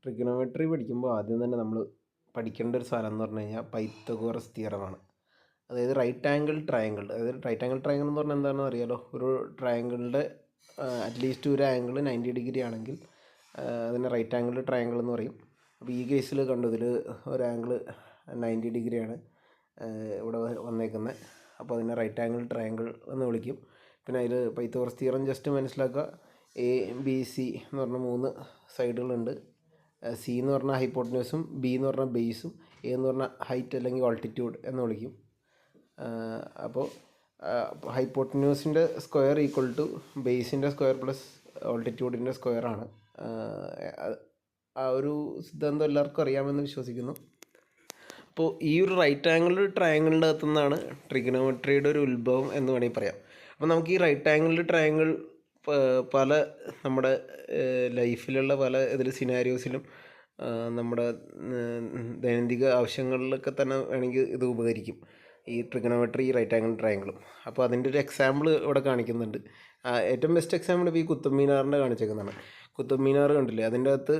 Trigonometry പഠിക്കുമ്പോൾ ആദ്യം തന്നെ നമ്മൾ പഠിക്കേണ്ട ഒരു സാധനം എന്ന് പറഞ്ഞു കഴിഞ്ഞാൽ പൈത്തഗോറസ് തിയറമാണ്. അതായത് റൈറ്റ് ആംഗിൾ ട്രയാങ്കിൾ എന്ന് പറഞ്ഞാൽ എന്താണെന്ന് അറിയാലോ. ഒരു ട്രയാങ്കിളിൻ്റെ അറ്റ്ലീസ്റ്റ് ഒരു ആംഗിൾ 90 ഡിഗ്രി ആണെങ്കിൽ അതിനെ റൈറ്റ് ആംഗിൾ ട്രയാങ്കിൾ എന്ന് പറയും. അപ്പോൾ ഈ കേസിൽ കണ്ടു, ഇതിൽ ഒരു ആംഗിൾ 90 ഡിഗ്രിയാണ് ഇവിടെ വന്നേക്കുന്നത്. അപ്പോൾ അതിനെ റൈറ്റ് ആംഗിൾ ട്രയാങ്കിൾ എന്ന് വിളിക്കും. പിന്നെ അതിൽ പൈത്തഗോറസ് തിയറം ജസ്റ്റ് മനസ്സിലാക്കുക. എ ബി സി എന്ന് പറഞ്ഞ 3 സൈഡുകളുണ്ട്. സി എന്ന് പറഞ്ഞാൽ ഹൈപ്പോട്ടന്യൂസും, ബി എന്ന് പറഞ്ഞാൽ ബേസും, എ എന്ന് പറഞ്ഞാൽ ഹൈറ്റ് അല്ലെങ്കിൽ ഓൾട്ടിറ്റ്യൂഡ് എന്ന് വിളിക്കും. അപ്പോൾ ഹൈപ്പോട്ടന്യൂസിൻ്റെ സ്ക്വയർ ഈക്വൽ ടു ബേസിൻ്റെ സ്ക്വയർ പ്ലസ് ഓൾട്ടിറ്റ്യൂഡിൻ്റെ സ്ക്വയറാണ്. ആ ഒരു സിദ്ധാന്തം എല്ലാവർക്കും അറിയാമെന്ന് വിശ്വസിക്കുന്നു. അപ്പോൾ ഈ ഒരു റൈറ്റ് ആംഗിൾ ട്രയാങ്കിളിൻ്റെ അകത്തു നിന്നാണ് ട്രിഗണോമെട്രിയുടെ ഒരു ഉത്ഭവം എന്ന് വേണമെങ്കിൽ പറയാം. അപ്പോൾ നമുക്ക് ഈ റൈറ്റ് ആംഗിൾ ട്രയാങ്കിൾ പല നമ്മുടെ ലൈഫിലുള്ള പല സിനാരിയോസിലും നമ്മുടെ ദൈനംദിന ആവശ്യങ്ങളിലൊക്കെ തന്നെ വേണമെങ്കിൽ ഇത് ഉപകരിക്കും, ഈ ട്രിഗണോമെട്രി റൈറ്റ് ആംഗിൾ ട്രയാങ്കിളും. അപ്പോൾ അതിൻ്റെ ഒരു എക്സാമ്പിൾ ഇവിടെ കാണിക്കുന്നുണ്ട്. ഏറ്റവും ബെസ്റ്റ് എക്സാമ്പിൾ ഇപ്പോൾ ഈ കുത്തബ് മീനാറിൻ്റെ കാണിച്ചേക്കുന്നതാണ്. കുത്തബ് മീനാർ കണ്ടില്ലേ, അതിൻ്റെ അകത്ത്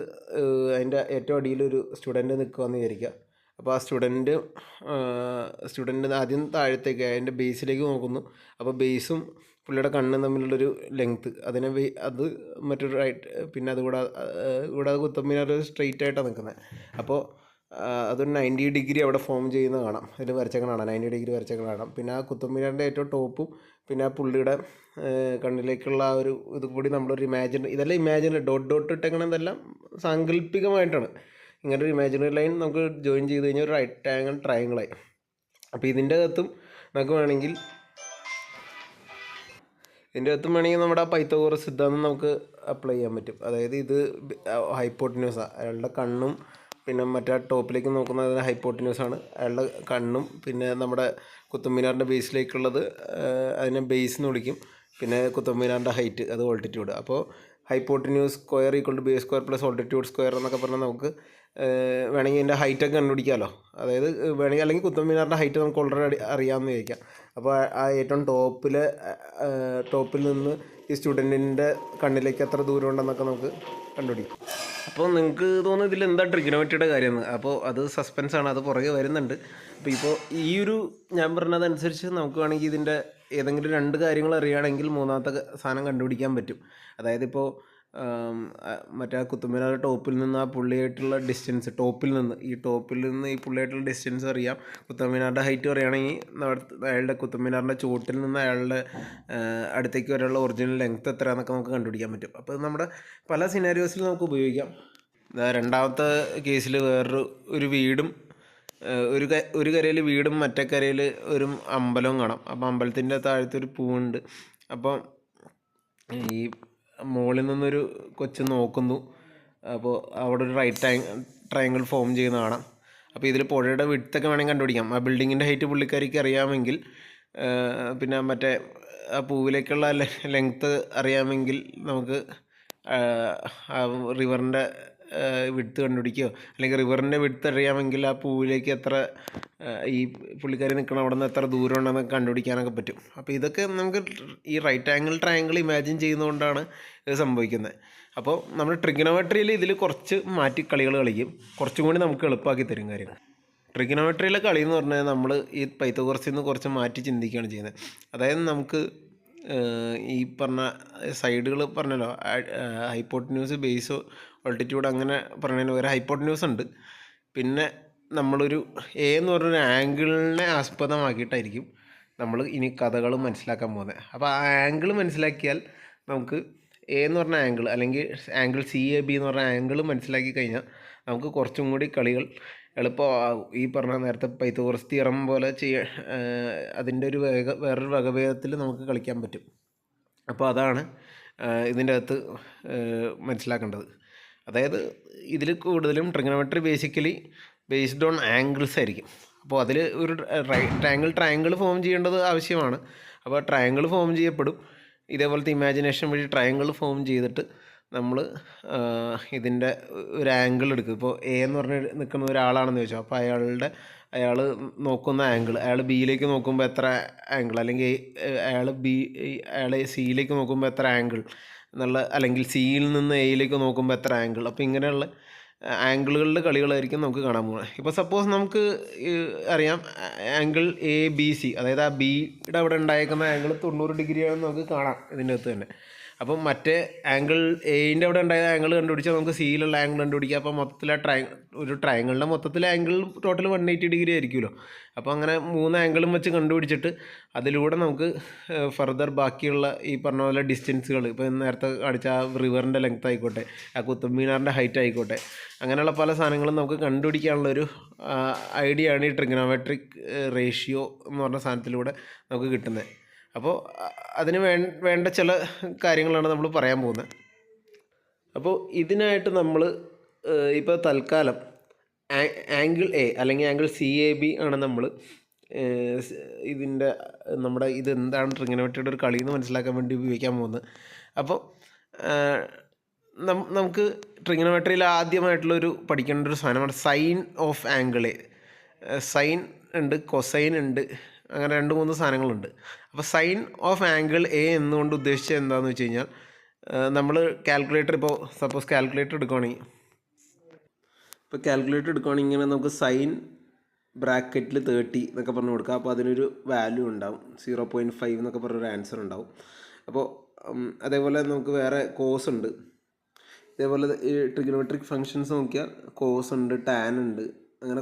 അതിൻ്റെ ഏറ്റവും അടിയിലൊരു സ്റ്റുഡൻറ്റ് നിൽക്കുകയെന്ന് വിചാരിക്കുക. അപ്പോൾ ആ സ്റ്റുഡൻറ്റ് ആദ്യം താഴത്തേക്ക് അതിൻ്റെ ബേസിലേക്ക് നോക്കുന്നു. അപ്പോൾ ബേസും പുള്ളിയുടെ കണ്ണും തമ്മിലുള്ളൊരു ലെങ്ത്ത്, അത് മറ്റൊരു പിന്നെ അതുകൂടാതെ കുത്തബ് മിനാർ സ്ട്രെയിറ്റ് ആയിട്ടാണ് നിൽക്കുന്നത്. അപ്പോൾ അതൊരു 90 ഡിഗ്രി അവിടെ ഫോം ചെയ്യുന്നത് കാണാം, അതിൽ വരച്ചേക്കണം കാണാം, 90 ഡിഗ്രി വരച്ചേക്കണം കാണാം. പിന്നെ ആ കുത്തബ് മിനാറിൻ്റെ ഏറ്റവും ടോപ്പും പിന്നെ ആ പുള്ളിയുടെ കണ്ണിലേക്കുള്ള ആ ഒരു ഇത് കൂടി നമ്മളൊരു ഇതെല്ലാം ഇമാജിനറി ഡോട്ട് ഇട്ടേക്കണതെല്ലാം സാങ്കല്പികമായിട്ടാണ്. ഇങ്ങനൊരു ഇമാജിനറി ലൈൻ നമുക്ക് ജോയിൻ ചെയ്ത് കഴിഞ്ഞാൽ ഒരു റൈറ്റ് ആംഗിൾ ട്രയാങ്കിളായി. അപ്പോൾ ഇതിൻ്റെ അകത്തും വേണമെങ്കിൽ നമ്മുടെ പൈത്തഗോറസ് സിദ്ധാന്തം നമുക്ക് അപ്ലൈ ചെയ്യാൻ പറ്റും. അതായത് ഇത് ഹൈപ്പോട്ടന്യൂസാണ്, അയാളുടെ കണ്ണും പിന്നെ മറ്റേ ടോപ്പിലേക്ക് നോക്കുന്നത് ഹൈപ്പോട്ടന്യൂസാണ്, അയാളുടെ കണ്ണും പിന്നെ നമ്മുടെ കുത്തബ് മിനാറിൻ്റെ ബേസിലേക്കുള്ളത് അതിനെ ബേസ് എന്ന് വിളിക്കും. പിന്നെ കുത്തബ് മിനാറിൻ്റെ ഹൈറ്റ് അത് ഓൾട്ടിറ്റ്യൂഡ്. അപ്പോൾ hypotenuse square equal to base square plus altitude square എന്നൊക്കെ പറഞ്ഞാൽ നമുക്ക് വേണമെങ്കിൽ ഇതിൻ്റെ ഹൈറ്റൊക്കെ കണ്ടുപിടിക്കാമല്ലോ. അതായത് വേണമെങ്കിൽ അല്ലെങ്കിൽ കുത്തബ് മിനാറിൻ്റെ ഹൈറ്റ് നമുക്ക് ഓൾറെഡി അറിയാമെന്ന് ചോദിക്കാം. അപ്പോൾ ആ ഏറ്റവും ടോപ്പിൽ നിന്ന് ഈ സ്റ്റുഡൻറ്റിൻ്റെ കണ്ണിലേക്ക് എത്ര ദൂരം ഉണ്ടെന്നൊക്കെ നമുക്ക് കണ്ടുപിടിക്കും. അപ്പോൾ നിങ്ങൾക്ക് തോന്നുന്നു ഇതിൽ എന്താ ട്രിഗണോമെട്രിയുടെ കാര്യമെന്ന്. അപ്പോൾ അത് സസ്പെൻസാണ്, അത് പുറകെ വരുന്നുണ്ട്. അപ്പോൾ ഈ ഒരു ഞാൻ പറഞ്ഞതനുസരിച്ച് നമുക്ക് വേണമെങ്കിൽ ഇതിൻ്റെ ഏതെങ്കിലും 2 കാര്യങ്ങൾ അറിയുകയാണെങ്കിൽ മൂന്നാമത്തെ സാധനം കണ്ടുപിടിക്കാൻ പറ്റും. അതായത് ഇപ്പോൾ മറ്റേ കുത്തബ് മിനാർ ടോപ്പിൽ നിന്ന് ആ പുള്ളിയായിട്ടുള്ള ഡിസ്റ്റൻസ്, ടോപ്പിൽ നിന്ന് ഈ പുള്ളിയായിട്ടുള്ള ഡിസ്റ്റൻസ് അറിയാം. കുത്തബ് മിനാറിൻ്റെ ഹൈറ്റ് പറയുകയാണെങ്കിൽ അയാളുടെ കുത്തബ് മിനാറിൻ്റെ ചുവട്ടിൽ നിന്ന് അയാളുടെ അടുത്തേക്ക് വരെയുള്ള ഒറിജിനൽ ലെങ്ത്ത് എത്രയാണെന്നൊക്കെ നമുക്ക് കണ്ടുപിടിക്കാൻ പറ്റും. അപ്പോൾ ഇത് നമ്മുടെ പല സിനാരിയോസിലും നമുക്ക് ഉപയോഗിക്കാം. രണ്ടാമത്തെ കേസിൽ ഒരു വീടും ഒരു കരയിൽ വീടും മറ്റേ കരയിൽ ഒരു അമ്പലവും കാണാം. അപ്പോൾ അമ്പലത്തിൻ്റെ താഴത്തെ ഒരു പൂവുണ്ട്. അപ്പോൾ ഈ മുകളിൽ നിന്നൊരു കൊച്ച് നോക്കുന്നു. അപ്പോൾ അവിടെ ഒരു ട്രയാങ്കിൾ ഫോം ചെയ്യുന്ന കാണാം. അപ്പോൾ ഇതിൽ പുഴയുടെ വിഡ്ത്തൊക്കെ വേണമെങ്കിൽ കണ്ടുപിടിക്കാം. ആ ബിൽഡിങ്ങിൻ്റെ ഹൈറ്റ് പുള്ളിക്കാരിക്ക് അറിയാമെങ്കിൽ പിന്നെ മറ്റേ ആ പൂവിലേക്കുള്ള ലെങ്ത്ത് അറിയാമെങ്കിൽ നമുക്ക് റിവറിൻ്റെ വിഡ്ത്ത് കണ്ടുപിടിക്കുകയോ അല്ലെങ്കിൽ റിവറിൻ്റെ വിഡ്ത്ത് അറിയാമെങ്കിൽ ആ പൂവിലേക്ക് എത്ര ഈ പുള്ളിക്കാരി നിൽക്കണം അവിടെ നിന്ന് എത്ര ദൂരം ഉണ്ടെന്നൊക്കെ കണ്ടുപിടിക്കാനൊക്കെ പറ്റും. അപ്പോൾ ഇതൊക്കെ നമുക്ക് ഈ റൈറ്റ് ആംഗിൾ ട്രയാങ്കിൾ ഇമാജിൻ ചെയ്യുന്നതുകൊണ്ടാണ് ഇത് സംഭവിക്കുന്നത്. അപ്പോൾ നമ്മൾ ട്രിഗണോമെട്രിയിൽ ഇതിൽ കുറച്ച് മാറ്റി കളികൾ കളിക്കും, കുറച്ചും കൂടി നമുക്ക് എളുപ്പമാക്കി തരും കാര്യങ്ങൾ. ട്രിഗണോമെട്രിയിലെ കളി എന്ന് പറഞ്ഞാൽ നമ്മൾ ഈ പൈത്തഗോറസിൽ നിന്ന് കുറച്ച് മാറ്റി ചിന്തിക്കുകയാണ് ചെയ്യുന്നത്. അതായത് നമുക്ക് ഈ പറഞ്ഞ സൈഡുകൾ പറഞ്ഞല്ലോ, ഹൈപ്പോട്ടന്യൂസ് ബേസ് ഓൾട്ടിറ്റ്യൂഡ് അങ്ങനെ പറഞ്ഞതിന് പകരം ഹൈപ്പോട്ടന്യൂസ് ഉണ്ട്. പിന്നെ നമ്മളൊരു എ എന്ന് പറഞ്ഞൊരു ആംഗിളിനെ ആസ്പദമാക്കിയിട്ടായിരിക്കും നമ്മൾ ഇനി കഥകൾ മനസ്സിലാക്കാൻ പോകുന്നത്. അപ്പോൾ ആ ആംഗിൾ മനസ്സിലാക്കിയാൽ നമുക്ക് എ എന്ന് പറഞ്ഞ ആംഗിൾ അല്ലെങ്കിൽ ആംഗിൾ CAB എന്ന് പറഞ്ഞ ആംഗിൾ മനസ്സിലാക്കി കഴിഞ്ഞാൽ നമുക്ക് കുറച്ചും കൂടി കളികൾ എളുപ്പമാകും. ഈ പറഞ്ഞ നേരത്തെ പൈത്തഗോറസ് തിയറം പോലെ അതിൻ്റെ ഒരു വേറൊരു വകഭേദത്തിൽ നമുക്ക് കളിക്കാൻ പറ്റും. അപ്പോൾ അതാണ് ഇതിൻ്റെ അകത്ത് മനസ്സിലാക്കേണ്ടത്. അതായത് ഇതിൽ കൂടുതലും trigonometry basically based on angles ആയിരിക്കും. അപ്പോൾ അതിൽ ഒരു ട്രയാങ്കിൾ ഫോം ചെയ്യേണ്ടത് ആവശ്യമാണ്. അപ്പോൾ ട്രയാങ്കിൾ ഫോം ചെയ്യപ്പെടും. ഇതേപോലത്തെ ഇമാജിനേഷൻ വഴി ട്രയാങ്കിൾ ഫോം ചെയ്തിട്ട് നമ്മൾ ഇതിൻ്റെ ഒരു ആംഗിൾ എടുക്കും. ഇപ്പോൾ എ എന്ന് പറഞ്ഞ് നിൽക്കുന്ന ഒരാളാണെന്ന് ചോദിച്ചാൽ അപ്പോൾ അയാൾ നോക്കുന്ന ആംഗിൾ, അയാൾ ബിയിലേക്ക് നോക്കുമ്പോൾ എത്ര ആംഗിൾ, അല്ലെങ്കിൽ അയാൾ സിയിലേക്ക് നോക്കുമ്പോൾ എത്ര ആംഗിൾ എന്നുള്ള, അല്ലെങ്കിൽ സിയിൽ നിന്ന് എയിലേക്ക് നോക്കുമ്പോൾ എത്ര ആംഗിൾ. അപ്പോൾ ഇങ്ങനെയുള്ള ആംഗിളുകളുടെ കളികളായിരിക്കും നമുക്ക് കാണാൻ പോകുന്നത്. ഇപ്പോൾ സപ്പോസ് നമുക്ക് അറിയാം ആംഗിൾ എ ബി സി, അതായത് ആ ബിയുടെ അവിടെ ഉണ്ടായേക്കുന്ന ആംഗിൾ 90 ഡിഗ്രിയാണെന്ന് നമുക്ക് കാണാം ഇതിൻ്റെ അകത്ത് തന്നെ. അപ്പം മറ്റേ ആംഗിൾ എയിൻ്റെ അവിടെ ഉണ്ടായ ആംഗിൾ കണ്ടുപിടിച്ചാൽ നമുക്ക് സിയിലുള്ള ആംഗിൾ കണ്ടുപിടിക്കാം. അപ്പോൾ മൊത്തത്തിൽ ഒരു ട്രയാങ്കിളിൻ്റെ മൊത്തത്തിൽ ആംഗിൾ ടോട്ടൽ 180 ഡിഗ്രി ആയിരിക്കുമല്ലോ. അപ്പോൾ അങ്ങനെ 3 ആംഗിളും വെച്ച് കണ്ടുപിടിച്ചിട്ട് അതിലൂടെ നമുക്ക് ഫർദർ ബാക്കിയുള്ള ഈ പറഞ്ഞ പോലെ ഡിസ്റ്റൻസുകൾ, ഇപ്പോൾ നേരത്തെ കാണിച്ച ആ റിവറിൻ്റെ ലെങ്ത് ആയിക്കോട്ടെ, ആ കുത്തബ് മീനാറിൻ്റെ ഹൈറ്റ് ആയിക്കോട്ടെ, അങ്ങനെയുള്ള പല സാധനങ്ങളും നമുക്ക് കണ്ടുപിടിക്കാനുള്ളൊരു ഐഡിയ ആണ് ഈ ട്രിഗണോമെട്രിക് റേഷ്യോ എന്ന് പറഞ്ഞ സാധനത്തിലൂടെ നമുക്ക് കിട്ടുന്നത്. അപ്പോൾ അതിന് വേണ്ട ചില കാര്യങ്ങളാണ് നമ്മൾ പറയാൻ പോകുന്നത്. അപ്പോൾ ഇതിനായിട്ട് നമ്മൾ ഇപ്പോൾ തൽക്കാലം ആംഗിൾ എ അല്ലെങ്കിൽ ആംഗിൾ CAB ആണ് നമ്മൾ ഇതിൻ്റെ നമ്മുടെ ഇതെന്താണ് ട്രിഗണോമെട്രിയുടെ ഒരു കളി എന്ന് മനസ്സിലാക്കാൻ വേണ്ടി ഉപയോഗിക്കാൻ പോകുന്നത്. അപ്പോൾ നമുക്ക് ട്രിഗണോമെട്രിയിൽ ആദ്യമായിട്ടുള്ളൊരു പഠിക്കേണ്ട ഒരു സാധനമാണ് sine of angle A. Sine ഉണ്ട്, കൊസൈൻ ഉണ്ട്, അങ്ങനെ 2-3 സാധനങ്ങളുണ്ട്. അപ്പോൾ സൈൻ ഓഫ് ആംഗിൾ എ എന്നുകൊണ്ട് ഉദ്ദേശിച്ചത് എന്താണെന്ന് വെച്ച് കഴിഞ്ഞാൽ, നമ്മൾ കാൽക്കുലേറ്റർ ഇപ്പോൾ സപ്പോസ് കാൽക്കുലേറ്റർ എടുക്കുകയാണെങ്കിൽ ഇങ്ങനെ നമുക്ക് സൈൻ ബ്രാക്കറ്റിൽ 30 എന്നൊക്കെ പറഞ്ഞു കൊടുക്കുക. അപ്പോൾ അതിനൊരു വാല്യൂ ഉണ്ടാവും, 0.5 എന്നൊക്കെ പറഞ്ഞൊരു ആൻസർ ഉണ്ടാവും. അപ്പോൾ അതേപോലെ നമുക്ക് വേറെ കോസ് ഉണ്ട്. ഇതേപോലെ ഈ ട്രിഗണോമെട്രിക് ഫങ്ഷൻസ് നോക്കിയാൽ കോസ് ഉണ്ട്, ടാൻ ഉണ്ട്, അങ്ങനെ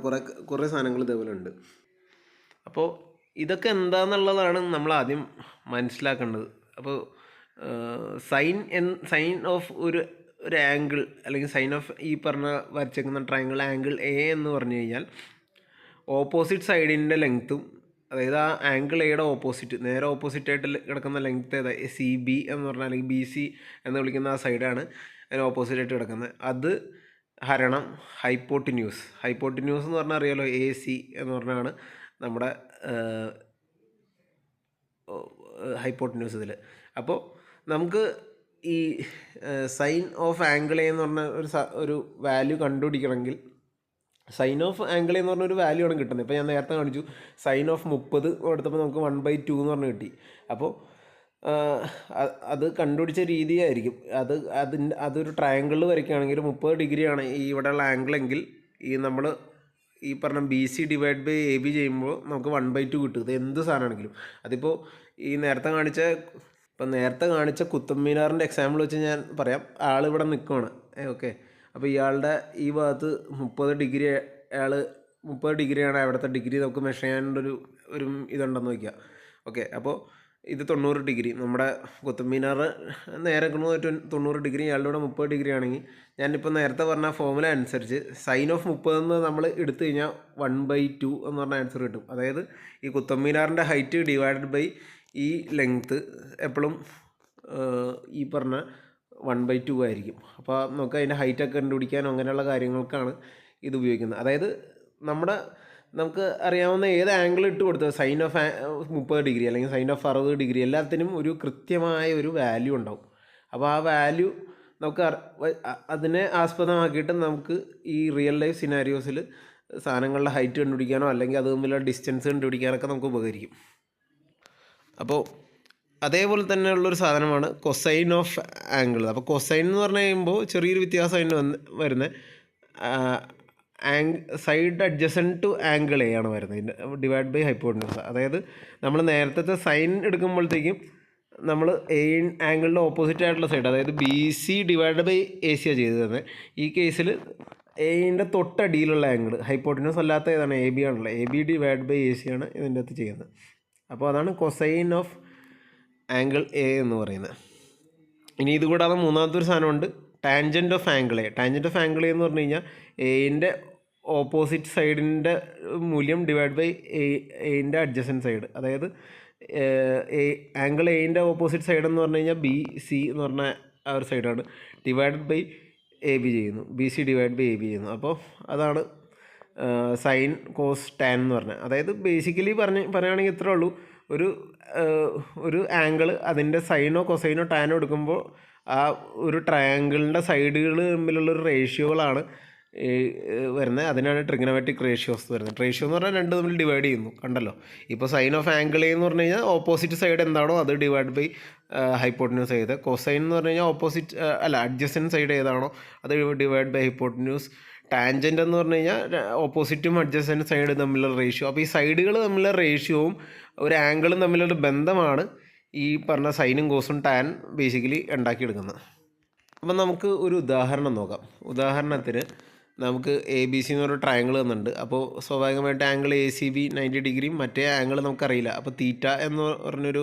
കുറേ സാധനങ്ങൾ ഇതേപോലെ ഉണ്ട്. അപ്പോൾ ഇതൊക്കെ എന്താണെന്നുള്ളതാണ് നമ്മൾ ആദ്യം മനസ്സിലാക്കേണ്ടത്. അപ്പോൾ സൈൻ ഓഫ് ഒരു ആംഗിൾ അല്ലെങ്കിൽ സൈൻ ഓഫ് ഈ പറഞ്ഞ വരച്ചേക്കുന്ന ട്രയാങ്കിൾ ആംഗിൾ എ എന്ന് പറഞ്ഞു കഴിഞ്ഞാൽ ഓപ്പോസിറ്റ് സൈഡിൻ്റെ ലെങ്ത്തും, അതായത് ആ ആംഗിൾ എയുടെ ഓപ്പോസിറ്റ് നേരെ ഓപ്പോസിറ്റായിട്ട് കിടക്കുന്ന ലെങ്ത്ത് ഏതാ CB എന്ന് പറഞ്ഞാൽ അല്ലെങ്കിൽ BC എന്ന് വിളിക്കുന്ന ആ സൈഡാണ് അതിന് ഓപ്പോസിറ്റായിട്ട് കിടക്കുന്നത്. അത് ഹരണം ഹൈപ്പോട്ടിന്യൂസ് എന്ന് പറഞ്ഞാൽ അറിയാലോ, AC എന്ന് പറഞ്ഞാണ് നമ്മുടെ ഹൈപ്പോട്ടിന്യൂസ് ഇതിൽ. അപ്പോൾ നമുക്ക് ഈ സൈൻ ഓഫ് ആംഗിൾ എന്ന് പറഞ്ഞ ഒരു വാല്യൂ കണ്ടുപിടിക്കണമെങ്കിൽ സൈൻ ഓഫ് ആംഗിൾ എന്ന് പറഞ്ഞൊരു വാല്യൂ ആണ് കിട്ടുന്നത്. ഇപ്പോൾ ഞാൻ നേരത്തെ കാണിച്ചു സൈൻ ഓഫ് 30 കൊടുത്തപ്പോൾ നമുക്ക് 1/2 എന്ന് പറഞ്ഞ് കിട്ടി. അപ്പോൾ അത് കണ്ടുപിടിച്ച രീതിയായിരിക്കും അതൊരു ട്രയാങ്കിളിൽ വരയ്ക്കുകയാണെങ്കിൽ 30 ഡിഗ്രിയാണ് ഈ ഇവിടെയുള്ള ആംഗിളെങ്കിൽ ഈ നമ്മൾ ഈ പറഞ്ഞ BC ഡിവൈഡ് ബൈ AB ചെയ്യുമ്പോൾ നമുക്ക് 1/2 കിട്ടും. ഇത് എന്ത് സാധനമാണെങ്കിലും. അതിപ്പോൾ ഈ നേരത്തെ കാണിച്ച കുത്തബ് മീനാറിൻ്റെ എക്സാമ്പിൾ വെച്ച് ഞാൻ പറയാം. ആളിവിടെ നിൽക്കുകയാണ്, ഓക്കെ. അപ്പോൾ ഇയാളുടെ ഈ ഭാഗത്ത് 30 ഡിഗ്രിയാണ് അവിടുത്തെ ഡിഗ്രി നമുക്ക് മെഷർ ചെയ്യാനുള്ളൊരു ഇതുണ്ടെന്ന് വയ്ക്കുക, ഓക്കെ. അപ്പോൾ ഇത് 90 ഡിഗ്രി, നമ്മുടെ കുത്തബ് മീനാർ നേരെ 90 ഡിഗ്രി, ഇയാളുടെ ഇവിടെ 30 ഡിഗ്രി ആണെങ്കിൽ ഞാനിപ്പോൾ നേരത്തെ പറഞ്ഞ ഫോമുല അനുസരിച്ച് സൈൻ ഓഫ് 30 എന്ന് നമ്മൾ എടുത്തു കഴിഞ്ഞാൽ 1/2 എന്ന് പറഞ്ഞ ആൻസർ കിട്ടും. അതായത് ഈ കുത്തബ് മീനാറിൻ്റെ ഹൈറ്റ് ഡിവൈഡഡ് ബൈ ഈ ലെങ്ത്ത് എപ്പോഴും ഈ പറഞ്ഞ 1/2 ആയിരിക്കും. അപ്പോൾ നമുക്ക് അതിൻ്റെ ഹൈറ്റൊക്കെ കണ്ടുപിടിക്കാനോ അങ്ങനെയുള്ള കാര്യങ്ങൾക്കാണ് ഇത് ഉപയോഗിക്കുന്നത്. അതായത് നമുക്ക് അറിയാവുന്ന ഏത് ആംഗിൾ ഇട്ട് കൊടുത്തത് സൈൻ ഓഫ് 30 ഡിഗ്രി അല്ലെങ്കിൽ സൈൻ ഓഫ് 60 ഡിഗ്രി എല്ലാത്തിനും ഒരു കൃത്യമായ ഒരു വാല്യൂ ഉണ്ടാവും. അപ്പോൾ ആ വാല്യൂ നമുക്ക് അതിനെ ആസ്പദമാക്കിയിട്ട് നമുക്ക് ഈ റിയൽ ലൈഫ് സിനാരിയോസിൽ സാധനങ്ങളുടെ ഹൈറ്റ് കണ്ടുപിടിക്കാനോ അല്ലെങ്കിൽ അത് തമ്മിലുള്ള ഡിസ്റ്റൻസ് കണ്ടുപിടിക്കാനൊക്കെ നമുക്ക് ഉപകരിക്കും. അപ്പോൾ അതേപോലെ തന്നെയുള്ളൊരു സാധനമാണ് കൊസൈൻ ഓഫ് ആംഗിൾ. അപ്പോൾ കൊസൈൻ എന്ന് പറഞ്ഞു കഴിയുമ്പോൾ ചെറിയൊരു വ്യത്യാസം അതിന് വരുന്നത് side adjacent to angle A ആണ് വരുന്നത് ഡിവൈഡ് ബൈ ഹൈപ്പോട്ടന്യൂസ്. അതായത് നമ്മൾ നേരത്തെ സൈൻ എടുക്കുമ്പോഴത്തേക്കും നമ്മൾ ആംഗിളിൻ്റെ ഓപ്പോസിറ്റ് ആയിട്ടുള്ള സൈഡ്, അതായത് BC ഡിവൈഡ് ബൈ AC ആണ് ചെയ്തത് തന്നെ. ഈ കേസിൽ എയിൻ്റെ തൊട്ടടിയിലുള്ള ആംഗിൾ ഹൈപ്പോട്ടന്യൂസ് അല്ലാത്ത ഏതാണ് AB ആണല്ലോ, AB ഡിവൈഡ് ബൈ AC ആണ് ഇതിൻ്റെ അകത്ത് ചെയ്യുന്നത്. അപ്പോൾ അതാണ് കൊസൈൻ ഓഫ് ആംഗിൾ എ എന്ന് പറയുന്നത്. ഇനി ഇത് കൂടാതെ മൂന്നാമത്തെ ഒരു സാധനമുണ്ട് tangent of angle A. Tangent of angle A എന്ന് പറഞ്ഞു കഴിഞ്ഞാൽ എയിൻ്റെ ഓപ്പോസിറ്റ് സൈഡിൻ്റെ മൂല്യം ഡിവൈഡ് ബൈ എയിൻ്റെ അഡ്ജസൻറ്റ് സൈഡ്. അതായത് ആംഗിൾ എയിൻ്റെ ഓപ്പോസിറ്റ് സൈഡ് എന്ന് പറഞ്ഞു കഴിഞ്ഞാൽ BC എന്ന് പറഞ്ഞ ആ ഒരു സൈഡാണ് ഡിവൈഡഡ് ബൈ AB ചെയ്യുന്നു, BC ഡിവൈഡ് ബൈ AB ചെയ്യുന്നു. അപ്പോൾ അതാണ് സൈൻ കോസ് ടാൻ എന്ന് പറഞ്ഞാൽ. അതായത് ബേസിക്കലി പറയുകയാണെങ്കിൽ ഇത്രേ ഉള്ളൂ, ഒരു ആംഗിൾ അതിൻ്റെ സൈനോ കൊസൈനോ ടാനോ എടുക്കുമ്പോൾ ആ ഒരു ട്രയാങ്കിളിൻ്റെ സൈഡുകൾ തമ്മിലുള്ളൊരു റേഷ്യോകളാണ് വരുന്നത്. അതിനാണ് ട്രിഗണോമെട്രിക് റേഷ്യോസ് വരുന്നത്. റേഷ്യോ എന്ന് പറഞ്ഞാൽ രണ്ട് തമ്മിൽ ഡിവൈഡ് ചെയ്യുന്നു, കണ്ടല്ലോ. ഇപ്പോൾ സൈൻ ഓഫ് ആംഗിൾ എന്ന് പറഞ്ഞു കഴിഞ്ഞാൽ ഓപ്പോസിറ്റ് സൈഡ് എന്താണോ അത് ഡിവൈഡ് ബൈ ഹൈപ്പോട്ടന്യൂസ് ചെയ്ത്. കൊസൈൻ എന്ന് പറഞ്ഞു കഴിഞ്ഞാൽ ഓപ്പോസിറ്റ് അഡ്ജസ്റ്റൻറ്റ് സൈഡ് ഏതാണോ അത് ഡിവൈഡ് ബൈ ഹൈപ്പോട്ടന്യൂസ്. ടാൻജൻറ്റ് എന്ന് പറഞ്ഞു കഴിഞ്ഞാൽ ഓപ്പോസിറ്റും അഡ്ജസ്റ്റൻറ്റ് സൈഡ് തമ്മിലുള്ള റേഷ്യോ. അപ്പോൾ ഈ സൈഡുകൾ തമ്മിലുള്ള റേഷ്യോവും ഒരു ആംഗിളും തമ്മിലുള്ള ബന്ധമാണ് ഈ പറഞ്ഞ സൈനും കോസും ടാൻ ബേസിക്കലി ഉണ്ടാക്കിയെടുക്കുന്നത്. അപ്പം നമുക്ക് ഒരു ഉദാഹരണം നോക്കാം. ഉദാഹരണത്തിന് നമുക്ക് എ ബി സി എന്നൊരു ട്രയാങ്കിൾ തന്നിട്ടുണ്ട്. അപ്പോൾ സ്വാഭാവികമായിട്ട് ആംഗിൾ എ സി ബി 90 ഡിഗ്രിയും മറ്റേ ആംഗിൾ നമുക്കറിയില്ല. അപ്പോൾ തീറ്റ എന്ന് പറഞ്ഞൊരു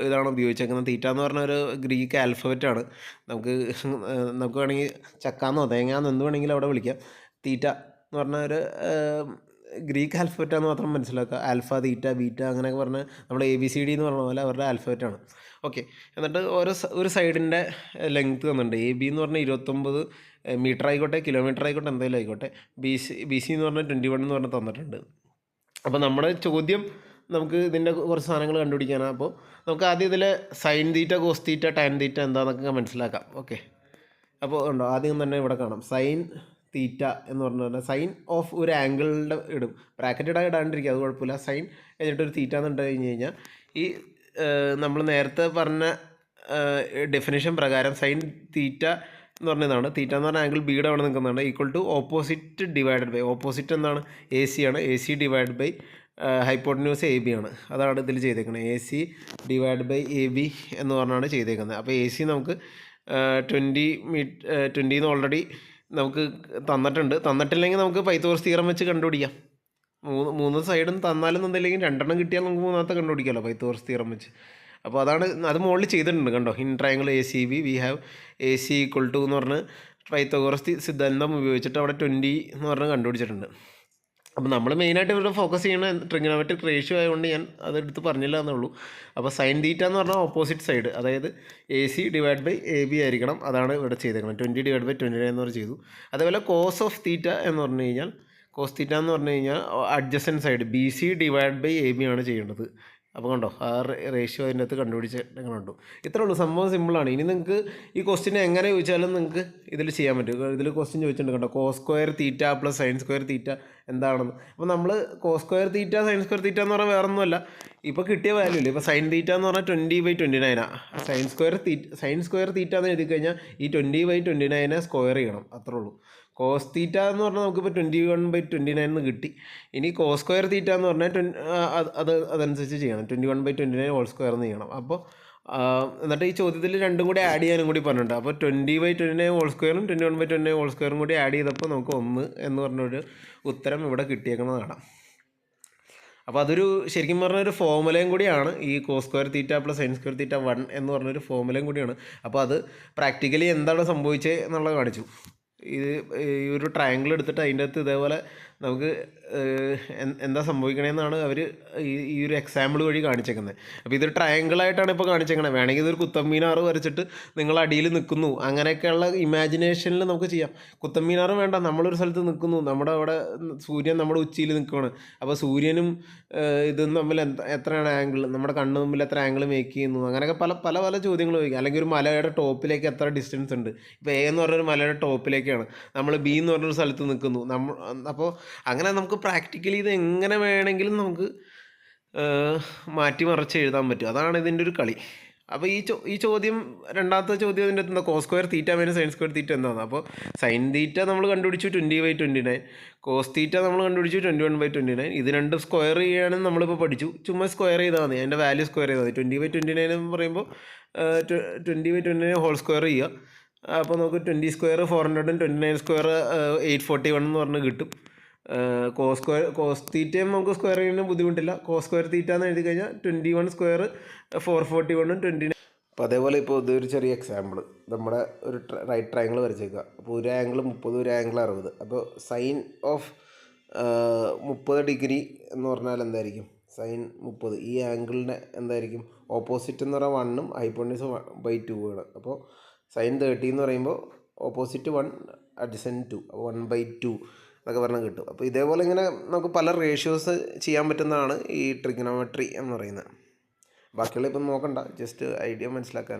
ഇതാണ് ഉപയോഗിച്ചേക്കുന്നത്. തീറ്റ എന്ന് പറഞ്ഞൊരു ഗ്രീക്ക് ആൽഫബറ്റാണ്. നമുക്ക് വേണമെങ്കിൽ ചക്കാന്നോ തേങ്ങാന്നോ എന്ത് വേണമെങ്കിലും അവിടെ വിളിക്കാം. തീറ്റ എന്ന് പറഞ്ഞ ഒരു ഗ്രീക്ക് ആൽഫബറ്റാന്ന് മാത്രം മനസ്സിലാക്കുക. ആൽഫ, തീറ്റ, ബീറ്റ അങ്ങനെയൊക്കെ പറഞ്ഞ് നമ്മുടെ ABCD എന്ന് പറഞ്ഞ പോലെ അവരുടെ ആൽഫബറ്റാണ്. ഓക്കെ. എന്നിട്ട് ഒരു സൈഡിൻ്റെ ലെങ്ത്ത് തന്നിട്ടുണ്ട്. AB എന്ന് പറഞ്ഞാൽ 29 മീറ്റർ ആയിക്കോട്ടെ, കിലോമീറ്റർ ആയിക്കോട്ടെ, എന്തെങ്കിലും ആയിക്കോട്ടെ. BC എന്ന് പറഞ്ഞാൽ 21 എന്ന് പറഞ്ഞ് തന്നിട്ടുണ്ട്. അപ്പോൾ നമ്മുടെ ചോദ്യം നമുക്ക് ഇതിൻ്റെ കുറച്ച് സാധനങ്ങൾ കണ്ടുപിടിക്കാനാണ്. അപ്പോൾ നമുക്ക് ആദ്യം ഇതിൽ sine theta, cos theta, tan theta എന്താണെന്നൊക്കെ മനസ്സിലാക്കാം. ഓക്കെ. അപ്പോൾ ഉണ്ടോ, ആദ്യം തന്നെ ഇവിടെ കാണാം സൈൻ തീറ്റ എന്ന് പറഞ്ഞാൽ സൈൻ ഓഫ് ഒരു ആംഗിളിൻ്റെ ഇടും. ബ്രാക്കറ്റ് ഇടാണ്ടിരിക്കുക, അത് കുഴപ്പമില്ല. സൈൻ കഴിഞ്ഞിട്ടൊരു തീറ്റ എന്നുണ്ട് കഴിഞ്ഞ് കഴിഞ്ഞാൽ ഈ നമ്മൾ നേരത്തെ പറഞ്ഞ ഡെഫിനേഷൻ പ്രകാരം സൈൻ തീറ്റ എന്ന് പറഞ്ഞതാണ്. തീറ്റ എന്ന് പറഞ്ഞാൽ ആംഗിൾ ബിയുടെ അവിടെ നിൽക്കുന്നതാണ്. Equal to opposite divided by, opposite എന്താണ് AC ആണ്, AC divide by hypotenuse AB ആണ്. അതാണ് ഇതിൽ ചെയ്തേക്കുന്നത്. AC ഡിവൈഡ് ബൈ AB എന്ന് പറഞ്ഞാണ് ചെയ്തേക്കുന്നത്. അപ്പോൾ AC നമുക്ക് 20 എന്ന് ഓൾറെഡി നമുക്ക് തന്നിട്ടില്ലെങ്കിൽ നമുക്ക് പൈത്തഗോറസ് തിയറം വെച്ച് കണ്ടുപിടിക്കാം. മൂന്ന് സൈഡും തന്നാലും തന്നില്ലെങ്കിൽ രണ്ടെണ്ണം കിട്ടിയാൽ നമുക്ക് മൂന്നാമത്തെ കണ്ടുപിടിക്കാമല്ലോ പൈത്തഗോറസ് തിയറം വെച്ച്. അപ്പോൾ അത് മുകളിൽ ചെയ്തിട്ടുണ്ട്, കണ്ടോ. In triangle ACB we have AC equal to എന്ന് പറഞ്ഞ് പൈത്തഗോറസ് സിദ്ധാന്തം ഉപയോഗിച്ചിട്ട് അവിടെ 20 എന്ന് പറഞ്ഞ് കണ്ടുപിടിച്ചിട്ടുണ്ട്. അപ്പോൾ നമ്മൾ മെയിനായിട്ട് ഇവിടെ ഫോക്കസ് ചെയ്യുന്ന ട്രിഗണോമെട്രിക് റേഷ്യോ ആയതുകൊണ്ട് ഞാൻ അതെടുത്ത് പറഞ്ഞില്ല എന്നുള്ളൂ. അപ്പോൾ സൈൻ തീറ്റ എന്ന് പറഞ്ഞാൽ ഓപ്പോസിറ്റ് സൈഡ്, അതായത് AC ഡിവൈഡ് ബൈ AB ആയിരിക്കണം. അതാണ് ഇവിടെ ചെയ്തേക്കുന്നത്. 20 ഡിവൈഡ് ബൈ 29 എന്ന് പറഞ്ഞ് ചെയ്തു. അതേപോലെ കോസ് ഓഫ് തീറ്റ എന്ന് പറഞ്ഞു കഴിഞ്ഞാൽ, കോസ് തീറ്റ എന്ന് പറഞ്ഞു കഴിഞ്ഞാൽ adjacent side BC divide by AB ആണ് ചെയ്യേണ്ടത്. അപ്പോൾ കണ്ടോ, ആ റേഷ്യോ അതിൻ്റെ അകത്ത് കണ്ടുപിടിച്ചിട്ട് കണ്ടു. ഇത്രേ ഉള്ളൂ, സംഭവം സിമ്പിളാണ്. ഇനി നിങ്ങൾക്ക് ഈ ക്വസ്റ്റിനെ എങ്ങനെ ചോദിച്ചാലും നിങ്ങൾക്ക് ഇതിൽ ചെയ്യാൻ പറ്റും. ഇതിൽ ക്വസ്റ്റ്യൻ ചോദിച്ചിട്ടുണ്ട്, കണ്ടോ, cos square theta plus sine square theta എന്താണെന്ന്. അപ്പോൾ നമ്മൾ cos square theta sine square theta എന്ന് പറഞ്ഞാൽ വേറെ ഒന്നുമല്ല, ഇപ്പോൾ കിട്ടിയ വാല്യൂ ഇല്ല. ഇപ്പോൾ സൈൻ തീറ്റ എന്ന് പറഞ്ഞാൽ 20/29 സൈൻ സ്ക്വയർ തീറ്റ എന്ന് എഴുതി കഴിഞ്ഞാൽ ഈ 20/29 സ്ക്വയർ ചെയ്യണം, അത്രേ ഉള്ളൂ. കോസ് തീറ്റ എന്ന് പറഞ്ഞാൽ നമുക്കിപ്പോൾ 21/29 എന്ന് കിട്ടി. ഇനി കോസ് സ്ക്വയർ തീറ്റ എന്ന് പറഞ്ഞാൽ അതനുസരിച്ച് ചെയ്യണം, 21/29 ഹോൾ സ്ക്വയർ എന്ന് ചെയ്യണം. അപ്പോൾ എന്നിട്ട് ഈ ചോദ്യത്തിൽ രണ്ടും കൂടി ആഡ് ചെയ്യാനും കൂടി പറഞ്ഞിട്ടുണ്ട്. അപ്പോൾ 20/29 ഹോൾ സ്ക്വയറും 21/29 ഹോൾ സ്ക്വയറും കൂടി ആഡ് ചെയ്തപ്പോൾ നമുക്ക് 1 എന്ന് പറഞ്ഞൊരു ഉത്തരം ഇവിടെ കിട്ടിയേക്കുന്നത് കാണാം. അപ്പോൾ അതൊരു ശരിക്കും പറഞ്ഞൊരു ഫോർമുലയും കൂടിയാണ്. ഈ cos square theta plus sine square theta 1 എന്ന് പറഞ്ഞൊരു ഫോർമുലയും കൂടിയാണ്. അപ്പോൾ അത് പ്രാക്ടിക്കലി എന്താണ് സംഭവിച്ചത് എന്നുള്ളത് കാണിച്ചു. ഈ ഒരു ട്രയാങ്കിൾ എടുത്തിട്ട് അതിൻ്റെ അകത്ത് ഇതേപോലെ നമുക്ക് എന്താ സംഭവിക്കണമെന്നാണ് അവർ ഈ ഒരു എക്സാമ്പിൾ വഴി കാണിച്ചേക്കുന്നത്. അപ്പോൾ ഇതൊരു ട്രയാങ്കിളായിട്ടാണ് ഇപ്പോൾ കാണിച്ചേക്കുന്നത്. വേണമെങ്കിൽ ഇതൊരു കുത്തമ്മീനാറ് വരച്ചിട്ട് നിങ്ങൾ അടിയിൽ നിൽക്കുന്നു, അങ്ങനെയൊക്കെയുള്ള ഇമാജിനേഷനിൽ നമുക്ക് ചെയ്യാം. കുത്തമ്മീനാറ് വേണ്ട, നമ്മളൊരു സ്ഥലത്ത് നിൽക്കുന്നു, നമ്മുടെ അവിടെ സൂര്യൻ നമ്മുടെ ഉച്ചിയിൽ നിൽക്കുകയാണ്. അപ്പോൾ സൂര്യനും ഇതും തമ്മിൽ എത്രയാണ് ആംഗിൾ, നമ്മുടെ കണ്ണ് തമ്മിൽ എത്ര ആംഗിൾ മേക്ക് ചെയ്യുന്നു, അങ്ങനെയൊക്കെ പല പല ചോദ്യങ്ങൾ ചോദിക്കാം. അല്ലെങ്കിൽ ഒരു മലയുടെ ടോപ്പിലേക്ക് എത്ര ഡിസ്റ്റൻസ് ഉണ്ട്. ഇപ്പോൾ A എന്ന് പറഞ്ഞൊരു മലയുടെ ടോപ്പിലേക്കാണ്, നമ്മൾ B എന്ന് പറഞ്ഞൊരു സ്ഥലത്ത് നിൽക്കുന്നു. അപ്പോൾ അങ്ങനെ നമുക്ക് പ്രാക്ടിക്കലി ഇത് എങ്ങനെ വേണമെങ്കിലും നമുക്ക് മാറ്റിമറിച്ച് എഴുതാൻ പറ്റും. അതാണ് ഇതിൻ്റെ ഒരു കളി. അപ്പോൾ ഈ ചോദ്യം, രണ്ടാമത്തെ ചോദ്യം ഇതിൻ്റെ എന്താ, cos square theta minus sine square theta എന്താണ്. അപ്പോൾ സൈൻ തീറ്റ നമ്മൾ കണ്ടുപിടിച്ചു 20/29, കോസ് തീറ്റ നമ്മൾ കണ്ടുപിടിച്ചു 21/29. ഇത് രണ്ടും സ്ക്വയർ ചെയ്യാനും നമ്മളിപ്പോൾ പഠിച്ചു. ചുമ്മാ സ്ക്വയർ ചെയ്താൽ മതി, അതിൻ്റെ വാല്യൂ സ്ക്വയർ ചെയ്താൽ മതി. 20/29 എന്ന് പറയുമ്പോൾ 20/29 ഹോൾ സ്ക്വയർ ചെയ്യുക. അപ്പോൾ നമുക്ക് 20 സ്ക്വയർ 400, 29 സ്ക്വയർ 841 എന്ന് പറഞ്ഞ് കിട്ടും. കോസ് തീറ്റയും നമുക്ക് സ്ക്വയർ ചെയ്യുന്നതിന് ബുദ്ധിമുട്ടില്ല. കോസ് സ്ക്വയർ തീറ്റ എന്ന് എഴുതി കഴിഞ്ഞാൽ 21 സ്ക്വയർ 441 29. അപ്പോൾ അതേപോലെ ഇപ്പോൾ ഇതൊരു ചെറിയ എക്സാമ്പിൾ, നമ്മുടെ ഒരു റൈറ്റ് ട്രയാങ്കിൾ വരച്ചേക്കുക. അപ്പോൾ ഒരു ആംഗിൾ 30, ഒരു ആംഗിൾ 60. അപ്പോൾ സൈൻ ഓഫ് 30 ഡിഗ്രി എന്ന് പറഞ്ഞാൽ എന്തായിരിക്കും, സൈൻ 30 ഈ ആംഗിളിൻ്റെ എന്തായിരിക്കും, ഓപ്പോസിറ്റ് എന്ന് പറഞ്ഞാൽ 1ഉം ഹൈപ്പോട്ടന്യൂസ് 1/2 ആണ്. അപ്പോൾ സൈൻ 30 എന്ന് പറയുമ്പോൾ ഓപ്പോസിറ്റ് 1 അഡ്ജസൻറ്റ് 2, 1/2 എന്നൊക്കെ പറഞ്ഞാൽ കിട്ടും. അപ്പോൾ ഇതേപോലെ ഇങ്ങനെ നമുക്ക് പല റേഷ്യോസ് ചെയ്യാൻ പറ്റുന്നതാണ് ഈ ട്രിഗണോമെട്രി എന്ന് പറയുന്നത്. ബാക്കിയുള്ള ഇപ്പം നോക്കണ്ട, ജസ്റ്റ് ഐഡിയ മനസ്സിലാക്കാൻ.